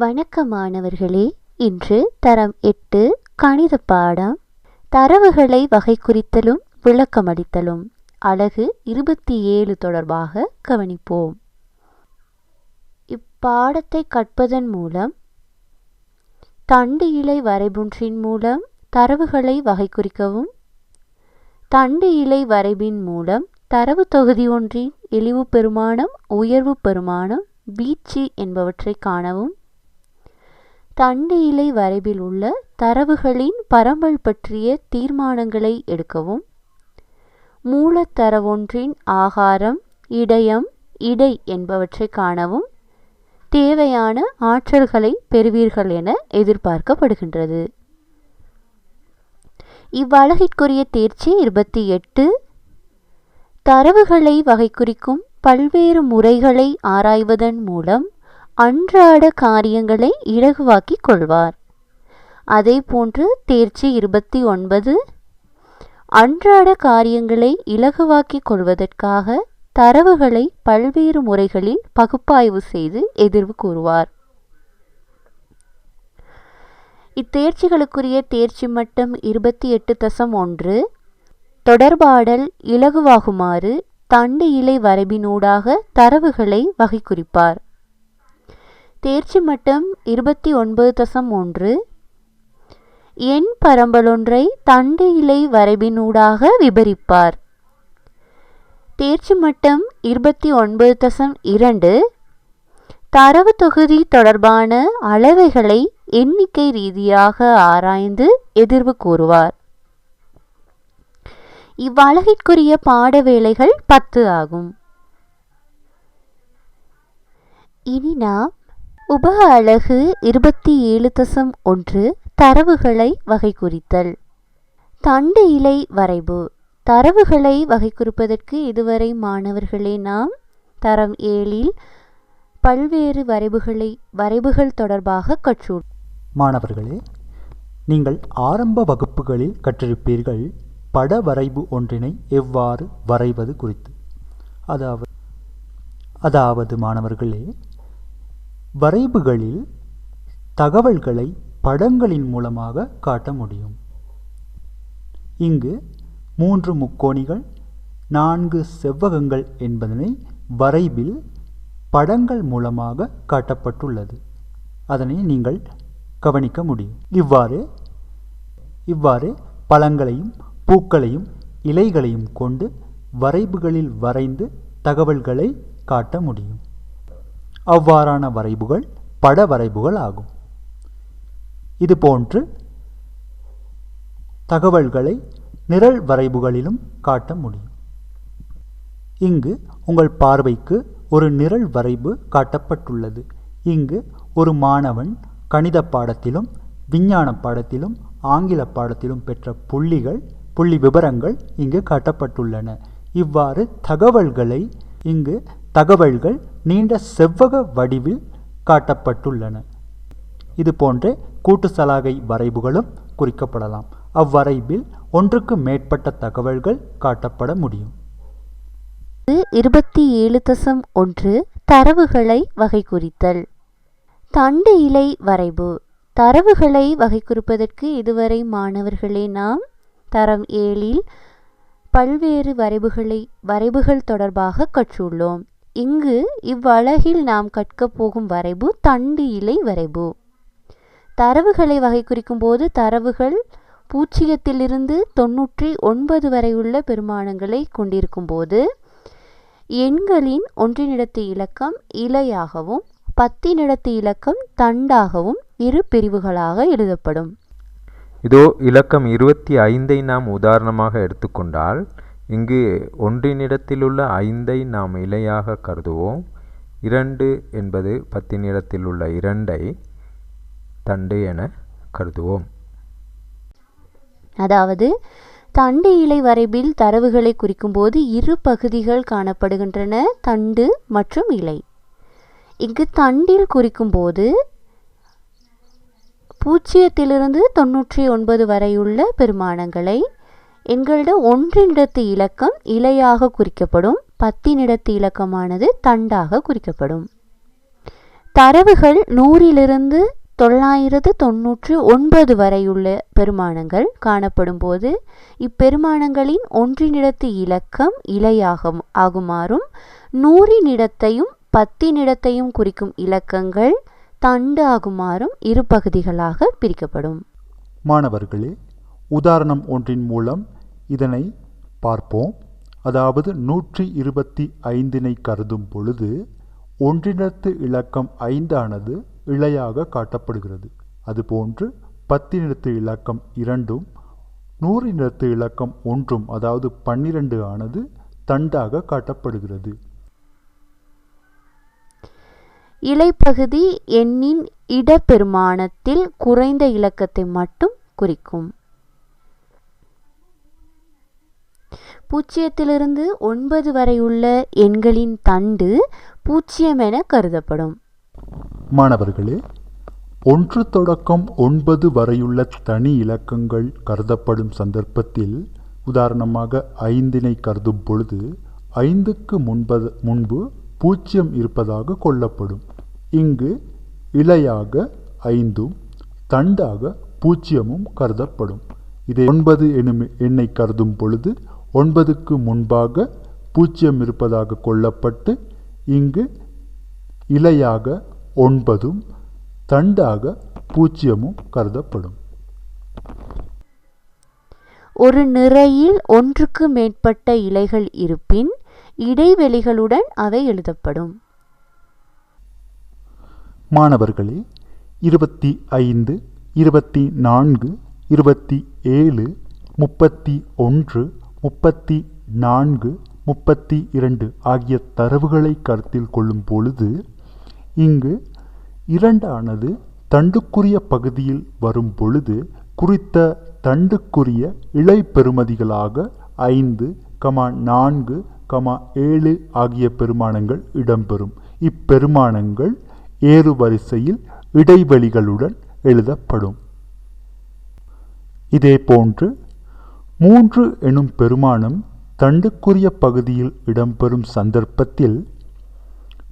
வணக்கம் மாணவர்களே. இன்று தரம் 8 கணித பாடம் தரவுகளை வகை குறித்தலும் விளக்கமளித்தலும் அலகு 27 தொடர்பாக கவனிப்போம். இப்பாடத்தை கற்பதன் மூலம் தண்டு இலை வரைபொன்றின் மூலம் தரவுகளை வகை குறிக்கவும், தண்டு இலை வரைபின் மூலம் தரவு தொகுதி ஒன்றின் இழிவு பெருமானம், உயர்வு பெருமானம், வீச்சு என்பவற்றை காணவும், தண்டு இலை வரைபில் உள்ள தரவுகளின் பரம்பல் பற்றிய தீர்மானங்களை எடுக்கவும், மூலத்தரவொன்றின் ஆகாரம், இடையம், இடை என்பவற்றை காணவும் தேவையான ஆற்றல்களை பெறுவீர்கள் என எதிர்பார்க்கப்படுகின்றது. இவ்வலகிற்குரிய தேர்ச்சி 28. தரவுகளை வகை குறிக்கும் பல்வேறு முறைகளை ஆராய்வதன் மூலம் அன்றாட காரியங்களை இலகுவாக்கிக் கொள்வார். அதேபோன்று தேர்ச்சி 29. அன்றாட காரியங்களை இலகுவாக்கிக் கொள்வதற்காக தரவுகளை பல்வேறு முறைகளில் பகுப்பாய்வு செய்து எதிர்வு கூறுவார். இத்தேர்ச்சிகளுக்குரிய தேர்ச்சி மட்டம் 28.1. தொடர்பாடல் இலகுவாகுமாறு தண்டு இலை வரைபினூடாக தரவுகளை வகை குறிப்பார். தேர்ச்சி மட்டம் 29.1. எண் பரம்பலொன்றை தண்டு இலை வரைபினூடாக விபரிப்பார். தேர்ச்சி மட்டம் 29.2. தரவு தொகுதி தொடர்பான அளவைகளை எண்ணிக்கை ரீதியாக ஆராய்ந்து எதிர்வு கூறுவார். இவ்வலகிற்குரிய பாட வேளைகள் 10 ஆகும். இனி நாம் உப அலகு 27.1 தரவுகளை வகை குறித்தல். தண்டு இலை வரைபு. தரவுகளை வகை குறிப்பதற்கு இதுவரை மாணவர்களே நாம் தரம் 7 பல்வேறு வரைபுகள் தொடர்பாக கற்றுள்ளோம். மாணவர்களே, நீங்கள் ஆரம்ப வகுப்புகளில் கற்றிருப்பீர்கள் பட வரைபு ஒன்றினை எவ்வாறு வரைவது குறித்து. அதாவது மாணவர்களே, வரைபுகளில் தகவல்களை படங்களின் மூலமாக காட்ட முடியும். இங்கு 3 முக்கோணிகள் 4 செவ்வகங்கள் என்பதனை வரைபில் படங்கள் மூலமாக காட்டப்பட்டுள்ளது. அதனை நீங்கள் கவனிக்க முடியும். இவ்வாறு பழங்களையும் பூக்களையும் இலைகளையும் கொண்டு வரைபுகளில் வரைந்து தகவல்களை காட்ட முடியும். அவ்வாறான வரைபுகள் பட வரைபுகள் ஆகும். இதுபோன்று தகவல்களை நிரல் வரைபுகளிலும் காட்ட முடியும். இங்கு உங்கள் பார்வைக்கு ஒரு நிரல் வரைபு காட்டப்பட்டுள்ளது. இங்கு ஒரு மாணவன் கணித பாடத்திலும் விஞ்ஞான பாடத்திலும் ஆங்கில பாடத்திலும் பெற்ற புள்ளி விபரங்கள் இங்கு காட்டப்பட்டுள்ளன. இவ்வாறு தகவல்கள் நீண்ட செவ்வக வடிவில் காட்டப்பட்டுள்ளன. இதுபோன்ற கூட்டு சலாகை வரைபுகளும் குறிக்கப்படலாம். அவ்வரைபில் ஒன்றுக்கு மேற்பட்ட தகவல்கள் காட்டப்பட முடியும். 27.1 தரவுகளை வகை குறித்தல். தண்டு இலை வரைபு. தரவுகளை வகை குறிப்பதற்கு இதுவரை மாணவர்களே நாம் தரம் 7 பல்வேறு வரைபுகள் தொடர்பாக கற்றுள்ளோம். இங்கு இவ்வலகில் நாம் கற்கப் போகும் வரைபு தண்டு இலை வரைபு. தரவுகளை வகை குறிக்கும் போது தரவுகள் 0 to 99 வரை உள்ள பெருமானங்களை கொண்டிருக்கும் போது எண்களின் ஒன்றினிடத்து இலக்கம் இலையாகவும் 10 இலக்கம் தண்டாகவும் இரு பிரிவுகளாக எழுதப்படும். இதோ இலக்கம் 25 நாம் உதாரணமாக எடுத்துக்கொண்டால், இங்கு ஒன்றினிடத்திலுள்ள 5 நாம் இலையாக கருதுவோம். 2 என்பது 10 உள்ள 2 தண்டு என கருதுவோம். அதாவது தண்டு இலை வரைபில் தரவுகளை குறிக்கும் போது இரு பகுதிகள் காணப்படுகின்றன, தண்டு மற்றும் இலை. இங்கு தண்டில் குறிக்கும் போது 0 to 99 வரையுள்ள பெருமானங்களை எங்களோட ஒன்றினிடத்து இலக்கம் இலையாக குறிக்கப்படும், 10 இலக்கமானது தண்டாக குறிக்கப்படும். தரவுகள் 100 999 வரையுள்ள பெருமானங்கள் காணப்படும் போது இப்பெருமானங்களின் ஒன்றினிடத்து இலக்கம் இலையாகும் ஆகுமாறும் 100 10 குறிக்கும் இலக்கங்கள் தண்டு ஆகுமாறும் இரு பகுதிகளாக பிரிக்கப்படும். மாணவர்களே, உதாரணம் ஒன்றின் மூலம் இதனை பார்ப்போம். அதாவது 125 கருதும் பொழுது ஒன்றினத்து இலக்கம் 5 ஆனது இழையாக காட்டப்படுகிறது. அதுபோன்று 10 இலக்கம் 2ம் 100 இலக்கம் 1 அதாவது 12 ஆனது தண்டாக காட்டப்படுகிறது. இலைப்பகுதி எண்ணின் இடப்பெருமானத்தில் குறைந்த இலக்கத்தை மட்டும் குறிக்கும். 0 9 வரையுள்ள எண்களின் தண்டு 0 என கருதப்படும். மாணவர்களே, 1 தொடக்கம் 9 வரையுள்ள தனி இலக்கங்கள் கருதப்படும் சந்தர்ப்பத்தில் உதாரணமாக 5 கருதும் பொழுது 5க்கு முன்பு 0 இருப்பதாக கொள்ளப்படும். இங்கு இலையாக 5ம் தண்டாக 0ம் கருதப்படும். இதை 9 எனும் எண்ணை கருதும் பொழுது 9க்கு முன்பாக 0 இருப்பதாக கொள்ளப்பட்டு இங்கு இலையாக 9ம் தண்டாக 0ம் கருதப்படும். ஒரு நிறையில் ஒன்றுக்கு மேற்பட்ட இலைகள் இருப்பின் இடைவெளிகளுடன் அவை எழுதப்படும். மாணவர்களே, 25, 24, 27, 31, 34, 32 ஆகிய தரவுகளை கருத்தில் கொள்ளும் பொழுது இங்கு 2 ஆனது தண்டுக்குரிய பகுதியில் வரும் பொழுது குறித்த தண்டுக்குரிய இலை பெறுமதிகளாக 5, 4, 7 ஆகிய பெருமானங்கள் இடம்பெறும். இப்பெருமானங்கள் ஏறு வரிசையில் இடைவெளிகளுடன் எழுதப்படும். இதேபோன்று 3 எனும் பெருமானம் தண்டுக்குரிய பகுதியில் இடம்பெறும் சந்தர்ப்பத்தில்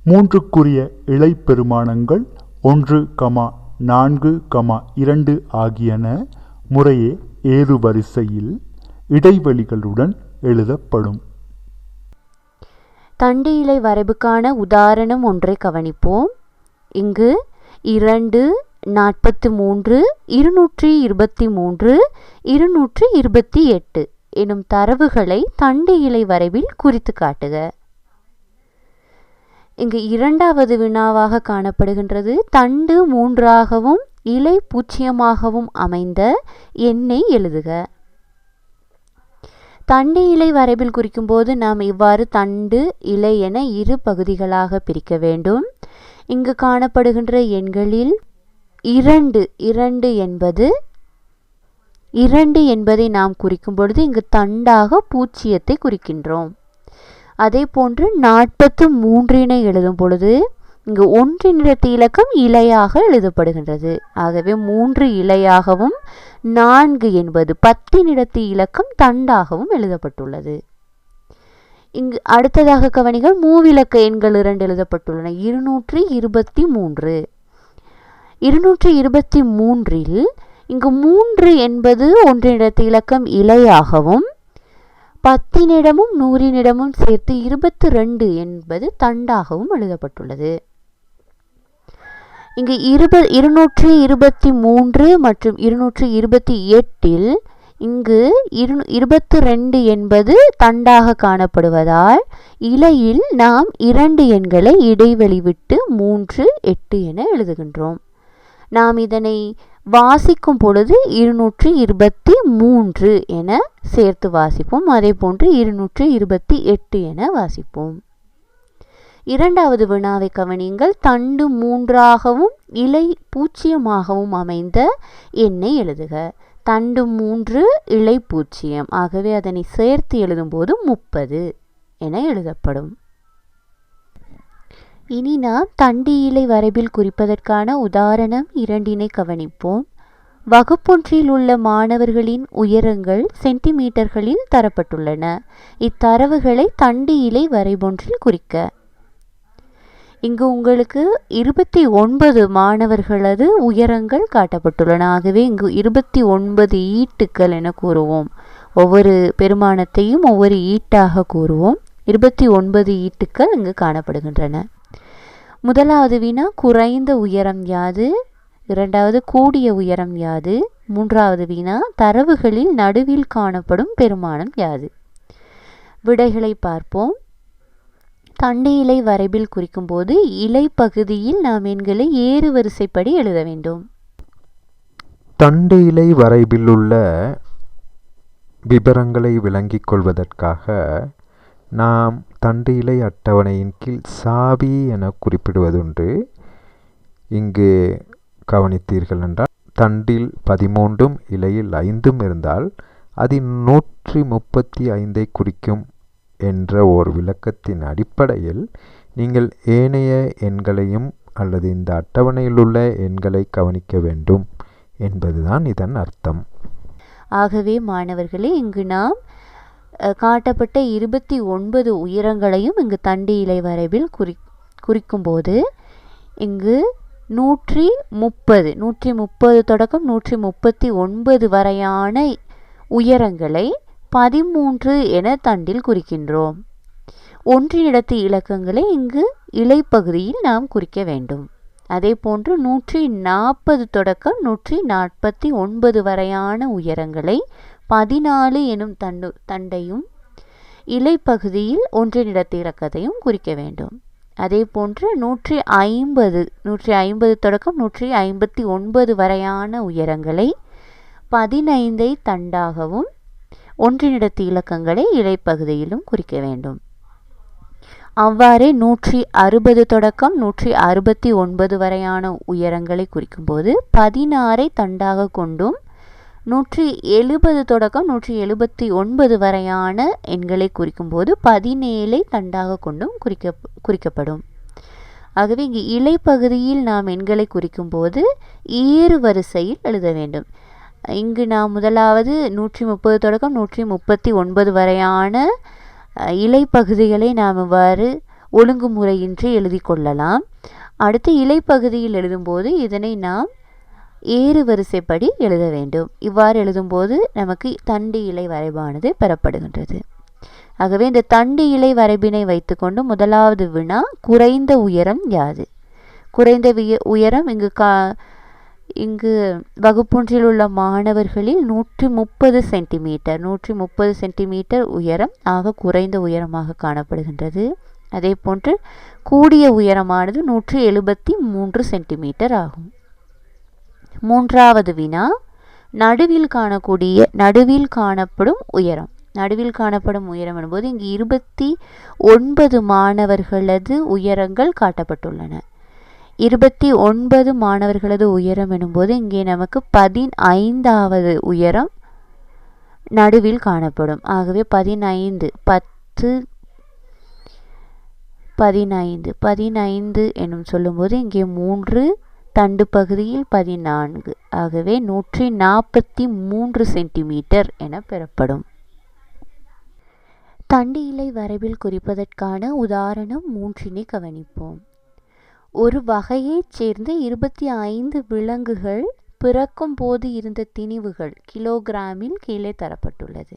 3க்குரிய இலை பெருமானங்கள் 1, 4, 2 ஆகியன முறையே ஏறு வரிசையில் இடைவெளிகளுடன் எழுதப்படும். தண்டு இலை வரைவுக்கான உதாரணம் ஒன்றை கவனிப்போம். இங்கு 2, 43, 223, 228 எனும் தரவுகளை தண்டு இலை வரைவில் குறித்து காட்டுக. இங்கு 2வது வினாவாக காணப்படுகின்றது. தண்டு 3ஆகவும் இலை 0ஆகவும் அமைந்த எண்ணை எழுதுக. தண்டு இலை வரைவில் குறிக்கும் போது நாம் இவ்வாறு தண்டு இலை என இரு பகுதிகளாக பிரிக்க வேண்டும். இங்கு காணப்படுகின்ற எண்களில் 2 என்பதை நாம் குறிக்கும் பொழுது இங்கு தண்டாக 0ஐ குறிக்கின்றோம். அதே போன்று 43 எழுதும் பொழுது இங்கு 1 இலக்கம் இலையாக எழுதப்படுகின்றது. ஆகவே 3 இலையாகவும் 4 என்பது 10 இலக்கம் தண்டாகவும் எழுதப்பட்டுள்ளது. இங்கு அடுத்ததாக கவனிகள் மூவிலக்க எண்கள் 2 எழுதப்பட்டுள்ளன. 223 223 இங்கு 3 என்பது 1 இலக்கம் இலையாகவும் 10 100 சேர்த்து 22 என்பது தண்டாகவும் எழுதப்பட்டுள்ளது. இங்கு 223 மற்றும் 228 இங்கு 22 என்பது தண்டாக காணப்படுவதால் இலையில் நாம் 2 எண்களை இடைவெளி விட்டு 3, 8 என எழுதுகின்றோம். நாம் இதனை வாசிக்கும் பொழுது 223 என சேர்த்து வாசிப்போம். அதே போன்று 228 என வாசிப்போம். 2வது வினாவை கவனியுங்கள். தண்டு 3ஆகவும் இலை 0ஆகவும் அமைந்த எண்ணை எழுதுக. தண்டு 3 இலை 0, ஆகவே அதனை சேர்த்து எழுதும்போது 30 என எழுதப்படும். இனி நாம் தண்டு இலை வரைவில் குறிப்பதற்கான உதாரணம் 2 கவனிப்போம். வகுப்பொன்றில் உள்ள மாணவர்களின் உயரங்கள் சென்டிமீட்டர்களில் தரப்பட்டுள்ளன. இத்தரவுகளை தண்டு இலை வரைபொன்றில் குறிக்க. இங்கு உங்களுக்கு 29 மாணவர்களது உயரங்கள் காட்டப்பட்டுள்ளன. ஆகவே இங்கு 29 ஈட்டுக்கள் என கூறுவோம். ஒவ்வொரு பெருமானத்தையும் ஒவ்வொரு ஈட்டாக கூறுவோம். 29 ஈட்டுக்கள் இங்கு காணப்படுகின்றன. முதலாவது வினா குறைந்த உயரம் யாது, இரண்டாவது கூடிய உயரம் யாது, மூன்றாவது வினா தரவுகளில் நடுவில் காணப்படும் பெருமானம் யாது. விடைகளை பார்ப்போம். தண்டு இலை வரைபில் குறிக்கும் போது இலை பகுதியில் நாம் எண்களை ஏறு வரிசைப்படி எழுத வேண்டும். தண்டு இலை வரைபில் உள்ள விபரங்களை விளங்கிக் கொள்வதற்காக நாம் தண்டு இலை அட்டவணையின் கீழ் சாவி என குறிப்பிடுவதுண்டு. இங்கு கவனித்தீர்கள் என்றால் தண்டில் 13 இலையில் 5 இருந்தால் அதில் 135 குறிக்கும் என்ற ஓர் விளக்கத்தின் அடிப்படையில் நீங்கள் ஏனைய எண்களையும் அல்லது இந்த அட்டவணையில் உள்ள எண்களை கவனிக்க வேண்டும் என்பதுதான் இதன் அர்த்தம். ஆகவே மாணவர்களே, இங்கு நாம் காட்டப்பட்ட 29 உயரங்களையும் இங்கு தண்டு இலை வரைபில் குறிக்கும்போது இங்கு 130 தொடக்கம் 139 வரையான உயரங்களை 13 என தண்டில் குறிக்கின்றோம். ஒன்றினிடத்து இலக்கங்களை இங்கு இலைப்பகுதியில் நாம் குறிக்க வேண்டும். அதே போன்று 140 தொடக்கம் 149 வரையான உயரங்களை 14 எனும் தண்டையும் இலைப்பகுதியில் ஒன்றினிடத்து இலக்கத்தையும் குறிக்க வேண்டும். அதே போன்று 150 தொடக்கம் 159 வரையான உயரங்களை 15 தண்டாகவும் ஒன்றினிடத்து இலக்கங்களை இலைப்பகுதியிலும் குறிக்க வேண்டும். அவ்வாறே 160 தொடக்கம் 169 வரையான உயரங்களை குறிக்கும்போது 16 தண்டாக கொண்டும் 170 தொடக்கம் 179 வரையான எண்களை குறிக்கும்போது 17 தண்டாக கொண்டும் குறிக்கப்படும். ஆகவே இங்கு இலைப்பகுதியில் நாம் எண்களை குறிக்கும்போது ஏறு வரிசையில் எழுத வேண்டும். இங்கு நாம் முதலாவது 130 தொடக்கம் 139 வரையான இலைப்பகுதிகளை நாம் இவ்வாறு ஒழுங்குமுறையின்றி எழுதி கொள்ளலாம். அடுத்து இலைப்பகுதியில் எழுதும்போது இதனை நாம் ஏறு வரிசைப்படி எழுத வேண்டும். இவ்வாறு எழுதும்போது நமக்கு தண்டு இலை வரைபானது பெறப்படுகின்றது. ஆகவே இந்த தண்டு இலை வரைபினை வைத்துக்கொண்டு முதலாவது வினா குறைந்த உயரம் யாது. குறைந்த உயரம் இங்கு வகுப்பொன்றில் உள்ள மாணவர்களில் 130 சென்டிமீட்டர் உயரம் ஆக குறைந்த உயரமாக காணப்படுகின்றது. அதே போன்று கூடிய உயரமானது 173 சென்டிமீட்டர் ஆகும். மூன்றாவது வினா நடுவில் காணப்படும் உயரம். நடுவில் காணப்படும் உயரம் என்பது இங்கு 29 மாணவர்களது உயரங்கள் காட்டப்பட்டுள்ளன. 29 மாணவர்களது உயரம் எனும்போது இங்கே நமக்கு 15வது உயரம் நடுவில் காணப்படும். ஆகவே 15 எனும் சொல்லும்போது இங்கே 3 தண்டு பகுதியில் 14 ஆகவே 143 சென்டிமீட்டர் என பெறப்படும். தண்டு இலை வரைபில் குறிப்பதற்கான உதாரணம் 3 கவனிப்போம். ஒரு வகையைச் சேர்ந்த 25 விலங்குகள் பிறக்கும் போது இருந்த திணிவுகள் கிலோகிராமில் கீழே தரப்பட்டுள்ளது.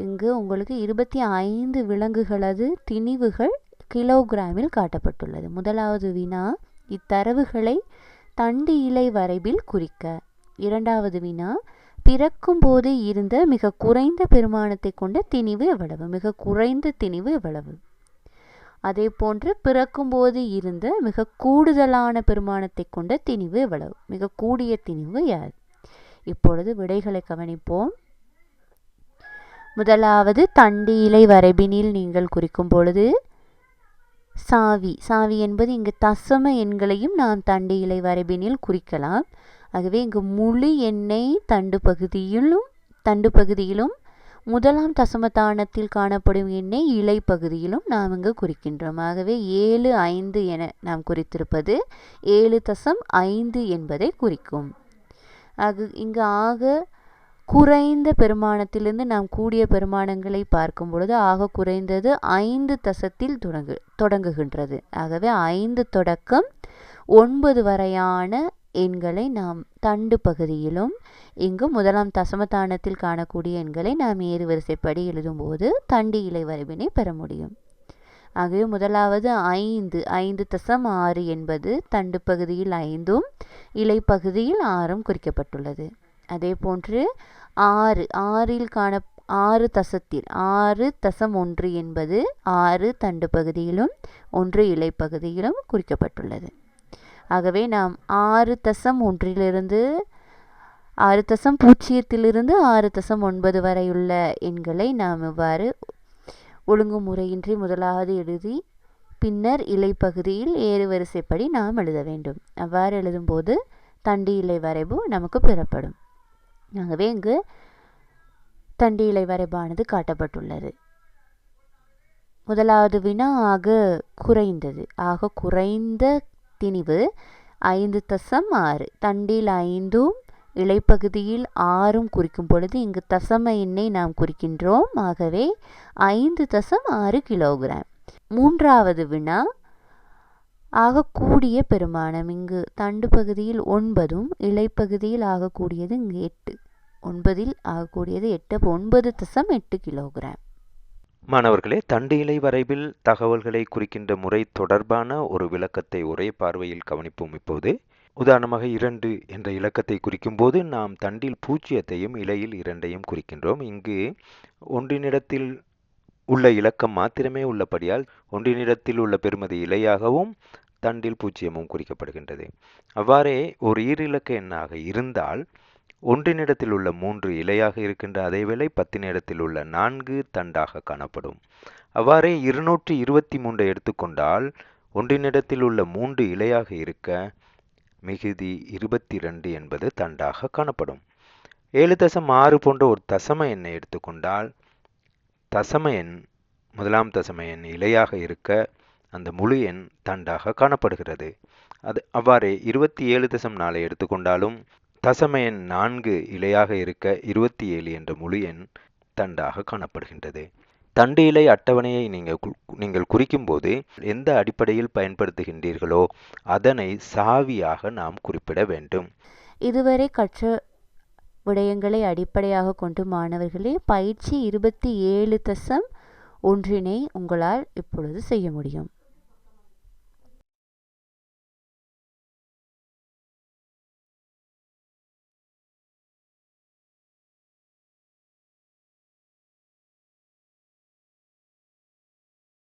இங்கு உங்களுக்கு 25 விலங்குகளது திணிவுகள் கிலோகிராமில் காட்டப்பட்டுள்ளது. முதலாவது வினா இத்தரவுகளை தண்டு இலை வரைபில் குறிக்க. இரண்டாவது வினா பிறக்கும் போது இருந்த மிக குறைந்த பெருமானத்தை கொண்ட திணிவு எவ்வளவு, மிக குறைந்த திணிவு எவ்வளவு. அதே போன்று பிறக்கும்போது இருந்த மிக கூடுதலான பெருமானத்தை கொண்ட திணிவு எவ்வளவு, மிக கூடிய திணிவு யாது. இப்பொழுது விடைகளை கவனிப்போம். முதலாவது தண்டு இலை வரைபினில் நீங்கள் குறிக்கும் பொழுது சாவி என்பது இங்கு தசம எண்களையும் நாம் தண்டு இலை வரைபினில் குறிக்கலாம். ஆகவே இங்கு முழு எண்ணை தண்டு பகுதியிலும் முதலாம் தசமதானத்தில் காணப்படும் எண்ணை இலை பகுதியிலும் நாம் இங்கு குறிக்கின்றோம். ஆகவே 7.5 என நாம் குறித்திருப்பது 7.5 என்பதை குறிக்கும். இங்கு ஆக குறைந்த பெருமானத்திலிருந்து நாம் கூடிய பெருமானங்களை பார்க்கும் பொழுது ஆக குறைந்தது 5 தசத்தில் தொடங்குகின்றது. ஆகவே 5 தொடக்கம் 9 வரையான எண்களை நாம் தண்டு பகுதியிலும், இங்கு முதலாம் தசமதானத்தில் காணக்கூடிய எண்களை நாம் ஏறு வரிசைப்படி எழுதும்போது தண்டு இலை வரைவினை பெற முடியும். ஆகவே முதலாவது 5.6 என்பது தண்டு பகுதியில் 5ம் இலை பகுதியில் 6ம் குறிக்கப்பட்டுள்ளது. அதே போன்று 6 தசத்தில் 6.1 என்பது 6 தண்டு பகுதியிலும் 1 இலை பகுதியிலும் குறிக்கப்பட்டுள்ளது. ஆகவே நாம் 6.1 6.0 6.9 வரையுள்ள எண்களை நாம் இவ்வாறு ஒழுங்குமுறையின்றி முதலாவது எழுதி பின்னர் இலை பகுதியில் ஏறு வரிசைப்படி நாம் எழுத வேண்டும். அவ்வாறு எழுதும்போது தண்டு இலை வரைவு நமக்கு பெறப்படும். ஆகவே இங்கு தண்டு இலை வரைபானது காட்டப்பட்டுள்ளது. முதலாவது வினா ஆக குறைந்த திணிவு 5.6 தண்டில் 5ம் இலைப்பகுதியில் 6ம் குறிக்கும் பொழுது இங்கு தசம எண்ணை நாம் குறிக்கின்றோம். ஆகவே 5.6 கிலோகிராம். மூன்றாவது வினா ஆகக்கூடிய பெருமானம். இங்கு தண்டு பகுதியில் 9ம் இலைப்பகுதியில் ஆகக்கூடியது இங்கு 8. 9இல் ஆகக்கூடியது 8. 9.8 கிலோகிராம். மாணவர்களே, தண்டு இலை வரைவில் தகவல்களை குறிக்கின்ற முறை தொடர்பான ஒரு விளக்கத்தை ஒரே பார்வையில் கவனிப்போம். இப்போது உதாரணமாக 2 என்ற இலக்கத்தை குறிக்கும் போது நாம் தண்டில் 0த்தையும் இலையில் 2ஐயும் குறிக்கின்றோம். இங்கு ஒன்றினிடத்தில் உள்ள இலக்கம் மாத்திரமே உள்ளபடியால் ஒன்றினிடத்தில் உள்ள பெறுமதி இலையாகவும் தண்டில் 0ம் குறிக்கப்படுகின்றது. அவ்வாறே ஒரு ஈரிலக்க எண்ணாக இருந்தால் ஒன்றினிடத்தில் உள்ள 3 இலையாக இருக்கின்ற அதேவேளை 10 உள்ள 4 தண்டாக காணப்படும். அவ்வாறே 223 எடுத்துக்கொண்டால் ஒன்றினிடத்தில் உள்ள 3 இலையாக இருக்க மிகுதி 22 என்பது தண்டாக காணப்படும். 7.6 போன்ற ஒரு தசம எண்ணை எடுத்துக்கொண்டால் தசம எண் முதலாம் தசம எண் இலையாக இருக்க அந்த முழு எண் தண்டாக காணப்படுகிறது. அவ்வாறே 27.4 எடுத்துக்கொண்டாலும் தசம எண் 4 இலையாக இருக்க 27 என்ற முழு எண் தண்டாக காணப்படுகின்றது. தண்டு இலை அட்டவணையை நீங்கள் குறிக்கும் போது எந்த அடிப்படையில் பயன்படுத்துகின்றீர்களோ அதனை சாவியாக நாம் குறிப்பிட வேண்டும். இதுவரை கற்ற விடயங்களை அடிப்படையாக கொண்டு மாணவர்களே பயிற்சி 27.1 உங்களால் இப்பொழுது செய்ய முடியும்.